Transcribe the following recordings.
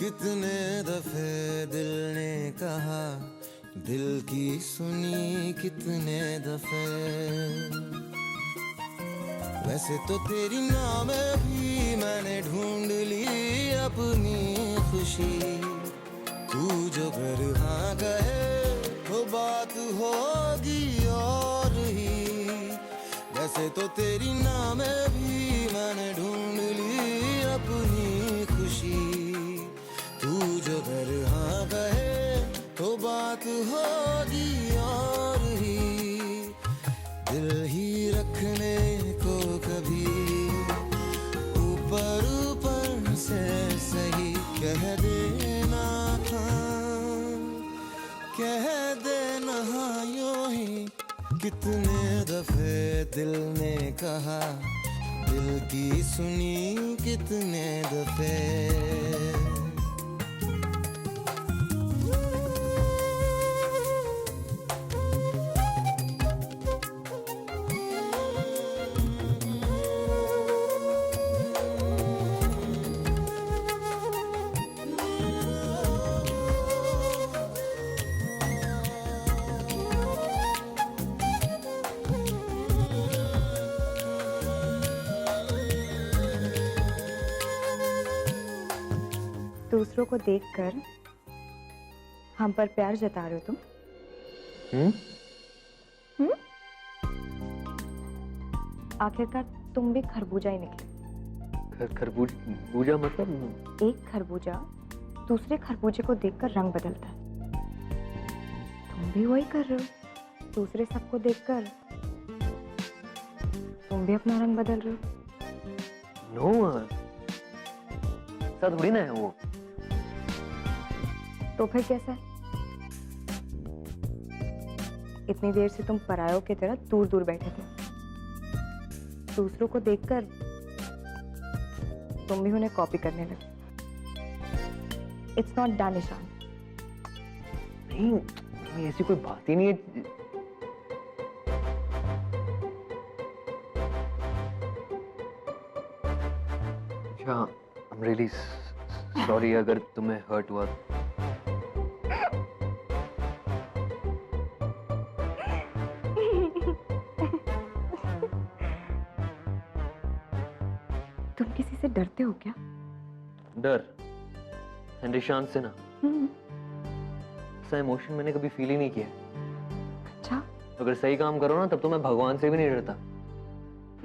कितने दफे दिल ने कहा, दिल की सुनी कितने दफे। वैसे तो तेरी नाम भी मैंने ढूंढ ली अपनी खुशी। तू जो घर हाँ कहे तो बात होगी और ही। वैसे तो तेरी नाम भी मैंने ढूंढ ली अपनी खुशी। तू जो घर हाँ कहे तो बात होगी और ही। दिल ही रखने को कभी ऊपर ऊपर से सही कह देना था, कह देना हाँ यूं ही। कितने दफे दिल ने कहा, दिल की सुनी कितने दफे। दूसरों को देखकर हम पर प्यार जता रहे हो तुम? आखिरकार तुम भी खरबूजा ही निकले। खरबूजा मतलब? एक खरबूजा दूसरे खरबूजे को देखकर रंग बदलता है। तुम भी वही कर रहे हो। दूसरे सबको देखकर तुम भी अपना रंग बदल रहे हो। नो, ऐसा थोड़ी ना है वो। तो फिर कैसा है? इतनी देर से तुम परायों की तरह दूर दूर बैठे थे। दूसरों को देखकर तुम भी उन्हें कॉपी करने लगे। It's not done Ishan. नहीं, ऐसी कोई बात ही नहीं है। अच्छा, I'm really sorry अगर तुम्हें हर्ट हुआ। तुम किसी से डरते हो क्या? डर ईशान से ना, ऐसा इमोशन मैंने कभी फील ही नहीं किया। अच्छा, अगर सही काम करो ना तब तो मैं भगवान से भी नहीं डरता।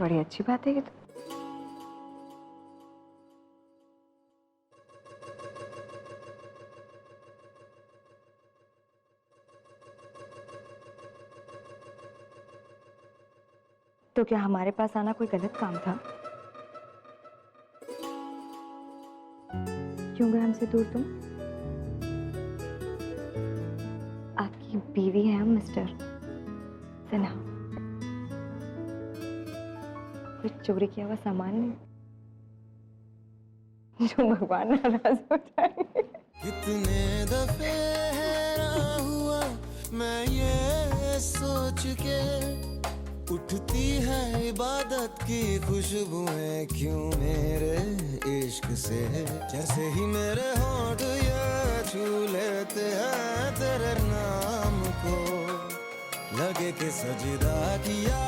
बड़ी अच्छी बात है ये तो। तो क्या हमारे पास आना कोई गलत काम था? क्यों गए हमसे दूर तुम? आपकी बीवी है हम मिस्टर सिन्हा। कोई चोरी किया हुआ सामान नहीं जो भगवान नाराज हो जाएंगे। कितने दफे हैरान हुआ मैं ये सोच के, उठती है इबादत की खुशबुएं क्यों मेरे इश्क से। जैसे ही मेरे होंठ ये छू लेते हैं तेरे नाम को, लगे कि सजदा किया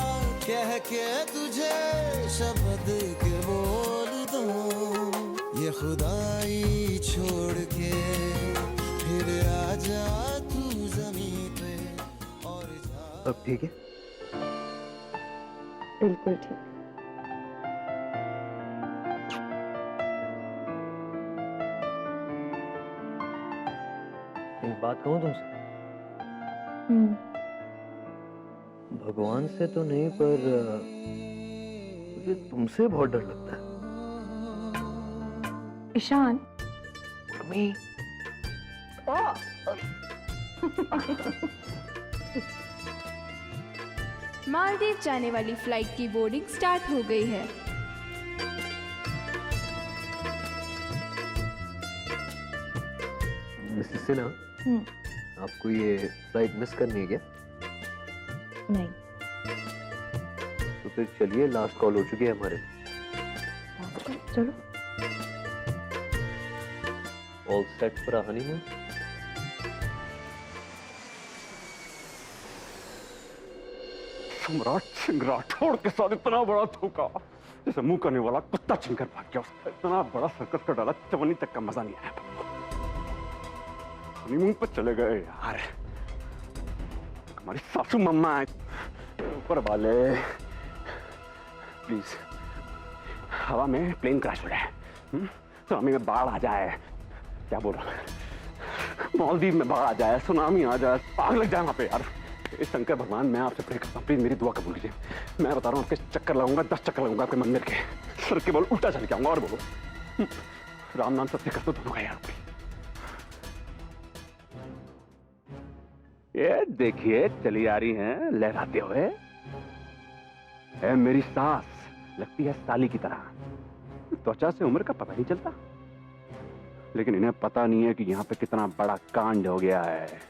कह के तुझे शब्द के बोल दूं। ये खुदाई छोड़ के फिर आ जा तू ज़मीं पे और जा। अब ठीक है? बिल्कुल ठीक। एक बात कहूँ तुमसे? भगवान से तो नहीं पर मुझे तुमसे बहुत डर लगता है। ईशान, मम्मी। मालदीव जाने वाली फ्लाइट की बोर्डिंग स्टार्ट हो गई है। मिसेस सिन्हा, आपको ये फ्लाइट मिस करनी है क्या? नहीं। तो फिर चलिए, लास्ट कॉल हो चुकी है हमारे। चलो। All set for a honeymoon? सम्राट सिंह राठौड़ के साथ इतना बड़ा धोखा, जैसे मुंह करने वाला कुत्ता छिनकर भाग गया। उसका इतना बड़ा सर्कस का डाला, चवन्नी तक का मजा नहीं आया। हनीमून पर चले गए यार। हमारी सासू मम्मा है, ऊपर वाले प्लीज हवा में प्लेन क्रैश हो जाए, सुनामी में बाढ़ आ जाए, क्या बोल रहा हूँ, मालदीव में बाढ़ आ जाए, सुनामी आ जाए, आग लग जाए वहां पे यार। इस शंकर भगवान, मैं आपसे प्रे करता हूँ, प्लीज मेरी दुआ कबूल कीजिए। मैं बता रहा हूँ, आपके चक्कर लगाऊंगा, 10 चक्कर लगाऊंगा आपके मंदिर के, सर के बल उल्टा चल के आऊंगा। और बोलो राम नाम सत्य कर दो दोनों का यार। ये देखिए चली आ रही हैं लहराते हुए। है मेरी सास, लगती है साली की तरह, त्वचा से उम्र का पता नहीं चलता। लेकिन इन्हें पता नहीं है कि यहाँ पे कितना बड़ा कांड हो गया है।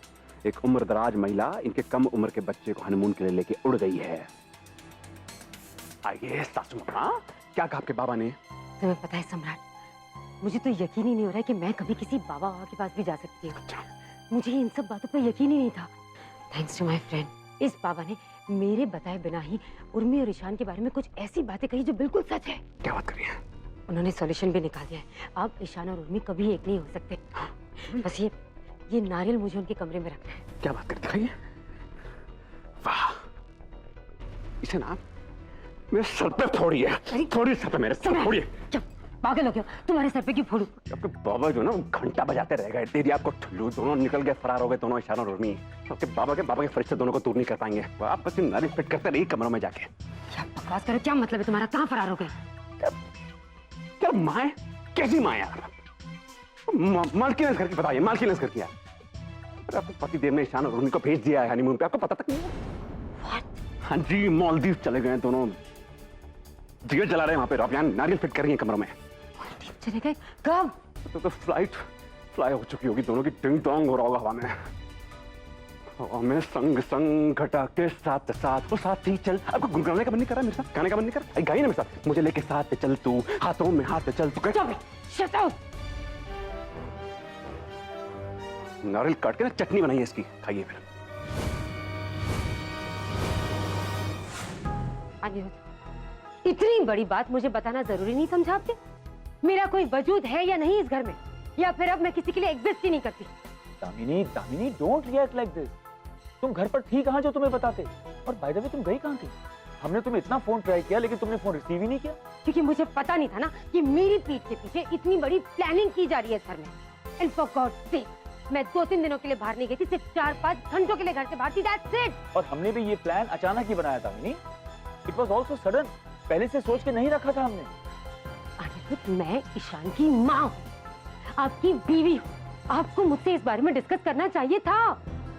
एक उम्रदराज महिला इनके कम उम्र के बच्चे को हनीमून के लिए लेके उड़ गई है। आइए सासू माँ, क्या कहा आपके बाबा ने? तुम्हें पता है सम्राट, मुझे तो यकीन ही नहीं हो रहा है कि मैं कभी किसी बाबा के पास भी जा सकती हूँ। मुझे इन सब बातों पर यकीन ही नहीं था। थैंक्स टू माय फ्रेंड, इस बाबा ने मेरे बताए बिना ही उर्मी और ईशान के बारे में कुछ ऐसी बातें कही जो बिल्कुल सच है। क्या बात कर रही हैं? उन्होंने सॉल्यूशन भी निकाल दिया है। अब ईशान और उर्मी कभी एक नहीं हो सकते। बस ये नारियल मुझे उनके कमरे में रखना है। क्या बात करते हैं? वाह, इसे ना मेरे सर पे फोड़िए, थोड़ी सर पे मेरे सर फोड़िए। चुप, पागल हो गया, तुम्हारे सर पे क्यों फोड़ू? आपके बाबा जो ना घंटा बजाते रह गए, दे दिया आपको ठुल्लू, दोनों निकल गए, फरार हो गए दोनों, ईशान और उर्मी। आपके बाबा के फरिश्ते दोनों को दूर नहीं कर पाएंगे। आप बस नारियल फिट करते रहिए कमरों में जाके। क्या बकवास करो, क्या मतलब है तुम्हारा? कहाँ फरार हो गए? क्या माँ, कैसी माँ यार? मालकिन घर की बताइए, मालकिन घर की यार। अरे आपके पति देव ने ईशान और उर्मी को भेज दिया है हनीमून पे, आपको पता तक नहीं है? हाँ जी, मालदीव चले गए दोनों, दिए जला रहे हैं वहां पे, आप यहाँ नारियल फिट कर रही हैं कमरों में। चले गए? कब? तो फ्लाइट फ्लाई हो चुकी होगी, दोनों की टिंग टोंग हो रहा होगा हवा में। हवा में संग संग घटा के साथ साथ, वो साथ ही चल। आपको गुनगुनाने का मन नहीं कर रहा मेरे साथ? गाने का मन नहीं कर रहा? गाइए ना मेरे साथ, मुझे लेके साथ चल तू, हाथों में हाथ चल तू। Shut up! नारियल काट के ना चटनी बनाइए इसकी, खाइए फिर। इतनी बड़ी बात मुझे बताना जरूरी नहीं समझा आपने? मेरा कोई वजूद है या नहीं इस घर में, या फिर अब मैं किसी के लिए एग्जिस्ट ही नहीं करती? Damini, Damini, don't react like this. तुम घर पर थी कहाँ जो तुम्हें बताते? और बाय द वे तुम गई कहाँ थी? हमने तुम्हें इतना फोन ट्राई किया लेकिन तुमने फोन रिसीव ही नहीं किया। क्योंकि मुझे पता नहीं था ना कि मेरी पीठ के पीछे इतनी बड़ी प्लानिंग की जा रही है इस घर में। एंड फॉर गॉड्स सेक, मैं 2-3 दिनों के लिए बाहर नहीं गई थी, सिर्फ 4-5 घंटों के लिए घर से बाहर थी, दैट्स इट। और हमने भी ये प्लान अचानक ही बनाया था Damini. It was also sudden, पहले से सोच के नहीं रखा था हमने। अनिरुद्ध, मैं ईशान की माँ हूँ, आपकी बीवी हूँ। आपको मुझसे इस बारे में डिस्कस करना चाहिए था।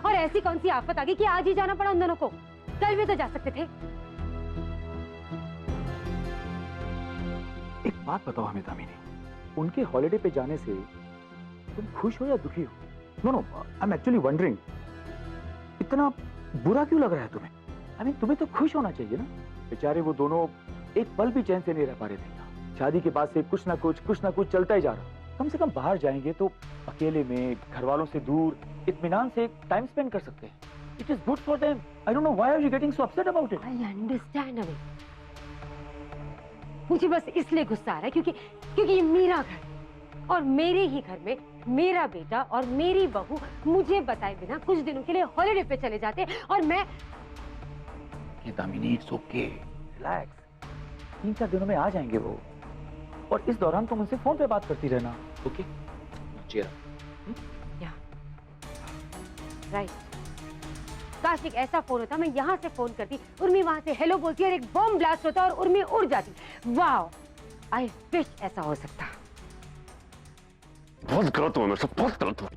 और ऐसी कौन सी आफत आ गई कि आज ही जाना पड़ा उन दोनों को? कल भी तो जा सकते थे। एक बात बताओ हमें दामिनी, उनके हॉलिडे पे जाने से तुम खुश हो या दुखी हो? No no, I am actually wondering, इतना बुरा क्यों लग रहा है तुम्हें? आई मीन तुम्हें तो खुश होना चाहिए ना। बेचारे वो दोनों एक पल भी चैन से नहीं रह पा रहे थे। शादी के बाद से कुछ ना कुछ चलता ही जा रहा। कम से कम बाहर जाएंगे तो अकेले में, घर वालों से दूर, इत्मीनान से टाइम स्पेंड कर सकते हैं। It is good for them. I don't know why are you getting so upset about it? I understand अभी। मुझे बस इसलिए गुस्सा आ रहा है क्योंकि ये मेरा घर, और मेरे ही घर में मेरा बेटा और मेरी बहू मुझे बताए बिना कुछ दिनों के लिए हॉलिडे पे चले जाते, और मैं दामिनी, इट्स ओके, रिलैक्स, 3-4 दिनों में आ जाएंगे वो, और इस दौरान तुम उनसे फोन पे बात करती रहना, okay? Cheer up. Yeah right, काश एक ऐसा फोन होता, मैं यहाँ से फोन करती, उर्मी वहां से हेलो बोलती और एक बॉम्ब ब्लास्ट होता और उर्मी उड़ जाती। वाओ, आई विश ऐसा हो सकता। बहुत गलत हुआ मेरे साथ, बहुत गलत हुआ।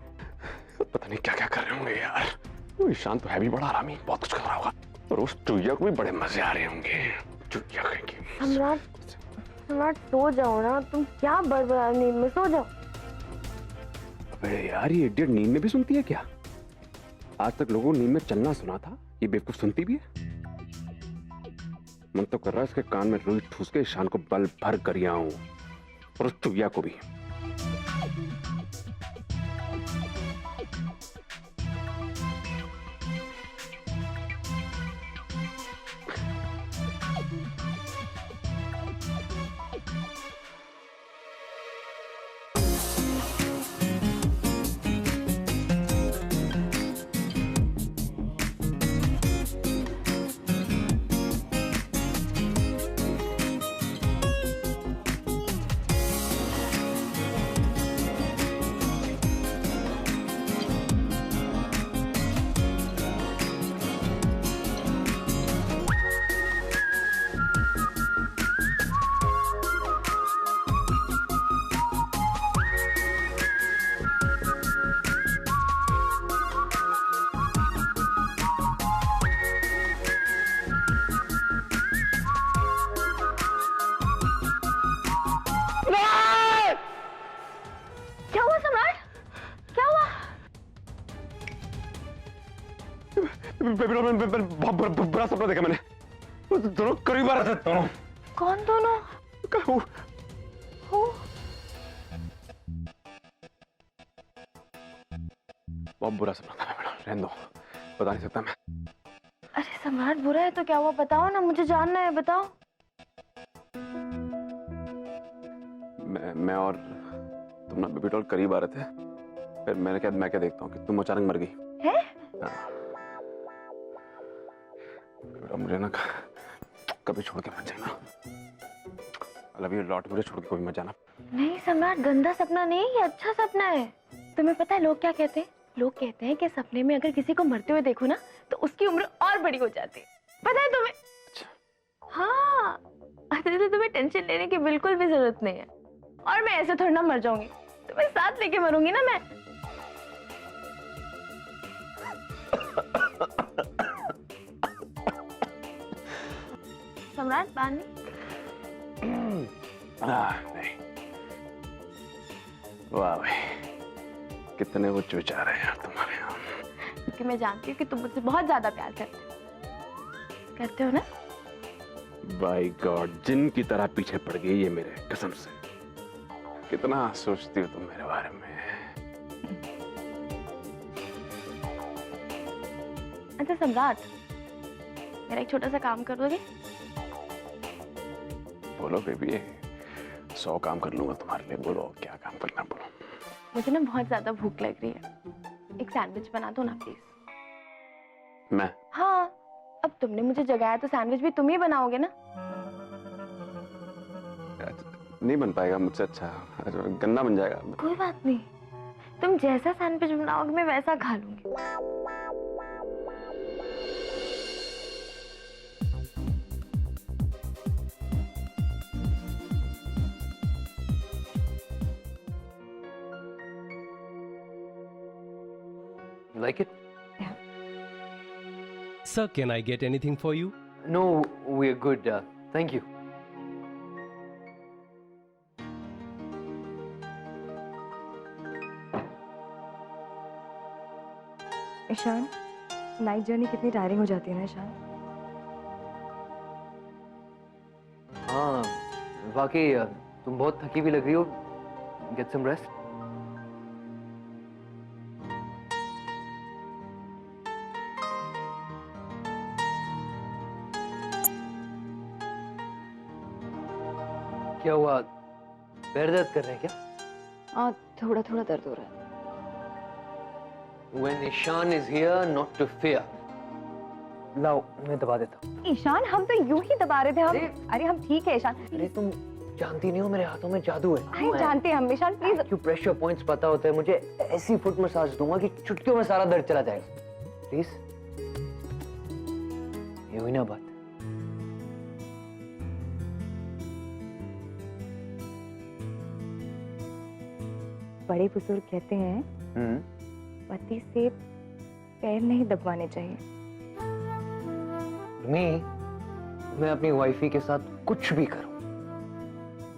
पता नहीं क्या क्या कर रहे होंगे यार। वो ईशान तो है भी बड़ा आरामी, बहुत कुछ कर रहा होगा, और उस चुईया को भी बड़े मजे आ रहे होंगे। चुईया कहेंगे। सम्राट सो जाओ ना, तुम क्या बड़बड़ा नींद में, सो जाओ। अबे यार, ये इडियट नींद में भी सुनती है क्या? आज तक लोगों को नींद में चलना सुना था, ये बेवकूफ सुनती भी है? मन तो कर रहा है इसके कान में रुई ठूस के ईशान को बल भर कर आऊं, और उस चुईया को भी। बहुत बुरा सपना देखा मैंने। दोनों करीब आ रहे थे दोनों। कौन दोनों? हो? बहुत बुरा सपना था मैडम, रहने दो, बता नहीं सकता मैं। अरे सम्राट, बुरा है तो क्या हुआ, बताओ ना, मुझे जानना है, बताओ। मैं और तुम ना बेबी डॉल करीब आ रहे थे, फिर मैं क्या देखता हूँ कि तुम अचानक मर गई। है? मुझे ना कभी छोड़ के मत जाना। आई लव यू लॉट, मुझे छोड़ के कभी मत जाना। नहीं सम्राट, गंदा सपना नहीं, ये अच्छा सपना है। तुम्हें पता है लोग क्या कहते हैं? लोग कहते हैं कि सपने में अगर किसी को मरते हुए देखो ना तो उसकी उम्र और बड़ी हो जाती है। पता है तुम्हें? हाँ, तो तुम्हें टेंशन लेने की बिल्कुल भी जरूरत नहीं है। और मैं ऐसे थोड़ा ना मर जाऊंगी, तुम्हें साथ लेके मरूंगी ना मैं। सम्राट, पानी? नहीं। वाह भाई, कितने उच्च विचार हैं यार तुम्हारे यहाँ। क्योंकि मैं जानती हूँ कि तुम मुझसे बहुत ज्यादा प्यार करते हो ना? बाय गॉड, जिन की तरह पीछे पड़ गई ये मेरे, कसम से। कितना सोचती हो तुम मेरे बारे में। अच्छा सम्राट, मेरा एक छोटा सा काम कर दोगे? बोलो बेबी, 100 काम कर लूंगा तुम्हारे लिए। बोलो क्या काम करना, बोलो। मुझे ना बहुत ज्यादा भूख लग रही है, एक सैंडविच बना दो ना प्लीज। मैं? हाँ, अब तुमने मुझे जगाया तो सैंडविच भी तुम ही बनाओगे ना? नहीं बन पाएगा मुझसे, अच्छा गंदा बन जाएगा। कोई बात नहीं, तुम जैसा सैंडविच बनाओगे मैं वैसा खा लूंगी। Like it? Sir, can I get anything for you? No, we're good. Thank you. Ishan, night journey कितनी टायरिंग हो जाती है ना ईशान? हाँ, वाकई तुम बहुत थकी भी लग रही हो। Get some rest. क्या हुआ, पैर दर्द कर रहे हैं क्या? हाँ, थोड़ा थोड़ा दर्द हो रहा है। When Ishan is here, not to fear. लाओ, मैं दबा देता हूँ। ईशान, हम तो यूं ही दबा रहे थे हम। अरे हम ठीक है ईशान। अरे तुम जानती नहीं हो मेरे हाथों में जादू है। अरे जानते हैं हम ईशान, प्लीज। क्यों प्रेशर पॉइंट्स पता होता है मुझे, ऐसी फुट मसाज दूंगा कि चुटकियों में सारा दर्द चला जाएगा। प्लीज, ये हुई ना बात। बड़े बुजुर्ग कहते हैं पति से पैर नहीं दबवाने चाहिए। मैं अपनी वाइफी के साथ कुछ भी करूं,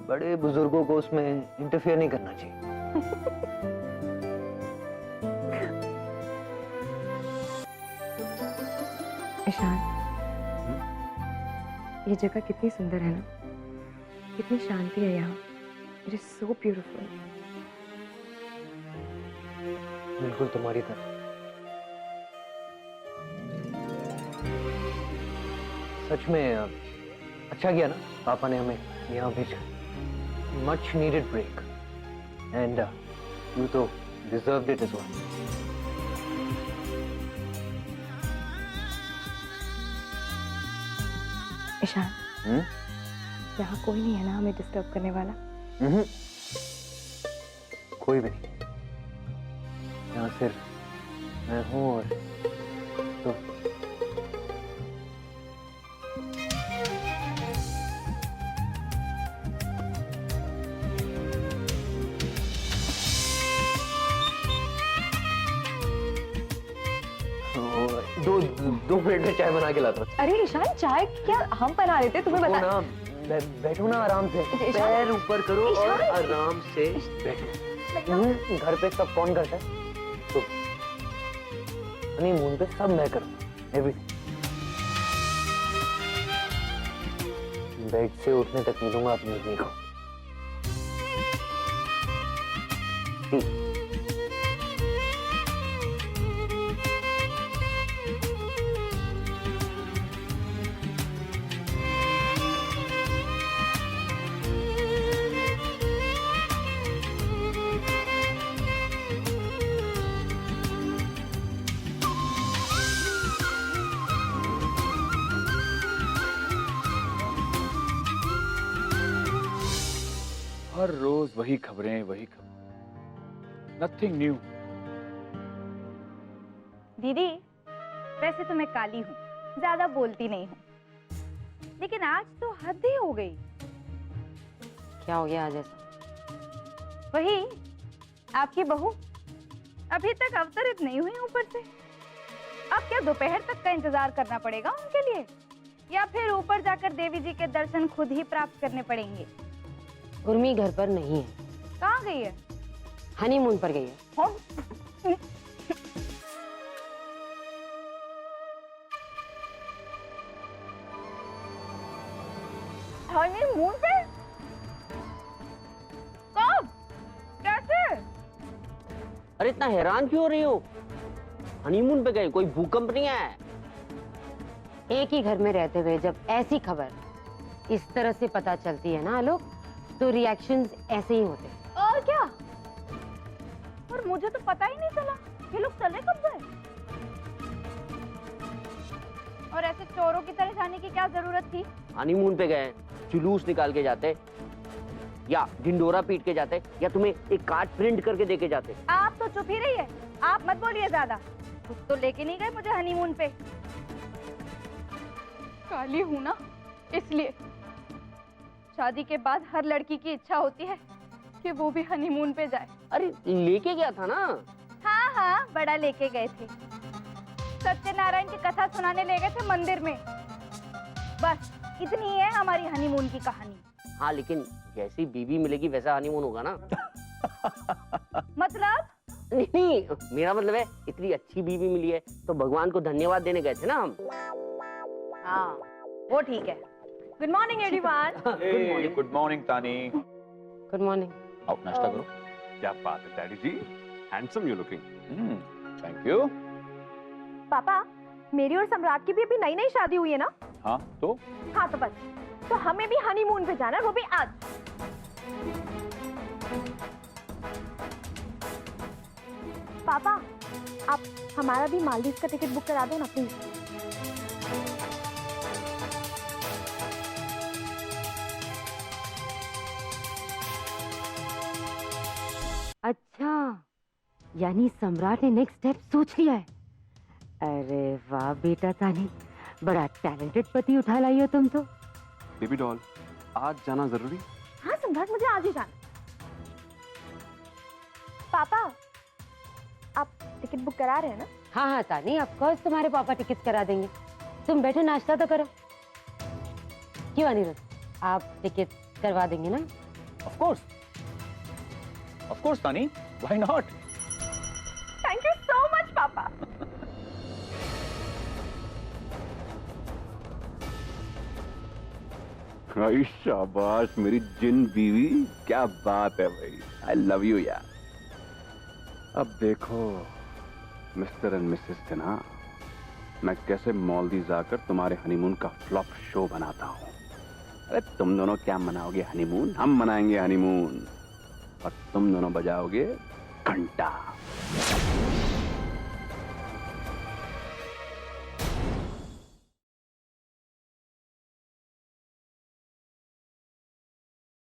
बड़े बुजुर्गों को उसमें इंटरफेयर नहीं करना चाहिए। ईशान, ये जगह कितनी सुंदर है ना, कितनी शांति है यहाँ। It is so beautiful. बिल्कुल तुम्हारी तरह। सच में अच्छा किया ना पापा ने हमें यहाँ भेजा। Much needed break and you too deserved it as well. Ishaan, यहाँ कोई नहीं है ना हमें डिस्टर्ब करने वाला? कोई भी नहीं, यहाँ सिर्फ मैं हूँ और तो। दो मिनट में चाय बना के लाता हूँ। अरे ईशान, चाय क्या हम बना लेते, तुम्हें बता। ना, बैठो ना आराम से, पैर ऊपर करो और आराम से बैठो। घर पे सब कौन करता है? तो हनीमून पे सब मैं करूँ। एवरीथिंग। बेड से उठने तक मिलूंगा अपनी मम्मी को। हर रोज वही खबरें, वही खबरें, नथिंग न्यू। दीदी, वैसे तो मैं काली हूँ, ज्यादा बोलती नहीं हूँ, लेकिन आज तो हद ही हो गई। क्या हो गया आज ऐसा? वही आपकी बहू अभी तक अवतरित नहीं हुई ऊपर से। अब क्या दोपहर तक का इंतजार करना पड़ेगा उनके लिए, या फिर ऊपर जाकर देवी जी के दर्शन खुद ही प्राप्त करने पड़ेंगे? उर्मी घर पर नहीं है। कहाँ गई है? हनीमून पर गई है। हनीमून पे? कब? कैसे? अरे इतना हैरान क्यों हो रही हो? हनीमून पे गए, कोई भूकंप नहीं आया है? एक ही घर में रहते हुए जब ऐसी खबर इस तरह से पता चलती है ना आलोक, तो रिएक्शंस ऐसे ही होते हैं। और क्या? और मुझे तो पता ही नहीं चला ये लोग चले कब गए। और ऐसे चोरों की तरह जाने की क्या जरूरत थी? हनीमून पे गए, जुलूस निकाल के जाते, या ढिंडोरा पीट के जाते, या तुम्हें एक कार्ड प्रिंट करके देके जाते। आप तो चुप ही रहिए, आप मत बोलिए ज्यादा। खुद तो लेके नहीं गए मुझे हनीमून पे। काली हूं ना, इसलिए। शादी के बाद हर लड़की की इच्छा होती है कि वो भी हनीमून पे जाए। अरे लेके गया था ना। हाँ हाँ, बड़ा लेके गए थे। सत्यनारायण की कथा सुनाने ले गए थे मंदिर में। बस इतनी ही है हमारी हनीमून की कहानी। हाँ, लेकिन जैसी बीवी मिलेगी वैसा हनीमून होगा ना। मतलब? नहीं, मेरा मतलब है इतनी अच्छी बीवी मिली है तो भगवान को धन्यवाद देने गए थे ना हम। हाँ, वो ठीक है। Good morning everyone. Good morning Taani. Good morning. आओ नाश्ता करो। क्या बात है daddy ji, handsome you looking. Thank you. पापा, मेरी और सम्राट की भी अभी नई नई शादी हुई है ना? हाँ तो हाँ तो बस, तो हमें भी हनीमून पे जाना है, वो भी आज। पापा, आप हमारा भी मालदीव का टिकट बुक करा दो ना प्लीज। अच्छा, यानी सम्राट ने नेक्स्ट स्टेप सोच लिया है। अरे वाह बेटा तानी, बड़ा टैलेंटेड पति उठा लाई हो तुम तो। बेबी डॉल, आज जाना जरूरी? हाँ सम्राट, मुझे आज ही जाना। पापा, आप टिकट बुक करा रहे हैं ना? हाँ हाँ तानी, ऑफ कोर्स तुम्हारे पापा टिकट करा देंगे। तुम बैठो, नाश्ता तो करो। क्यों अनिरुद्ध, आप टिकट करवा देंगे ना? ऑफ कोर्स तानी, why not? Thank you so much पापा। भाई शाबाश मेरी जिन बीवी, क्या बात है भाई। आई लव यू यार। अब देखो मिस्टर एंड मिसेस सिन्हा, मैं कैसे मालदीव जाकर तुम्हारे हनीमून का फ्लॉप शो बनाता हूँ। अरे तुम दोनों क्या मनाओगे हनीमून, हम मनाएंगे हनीमून, और तुम दोनों बजाओगे घंटा।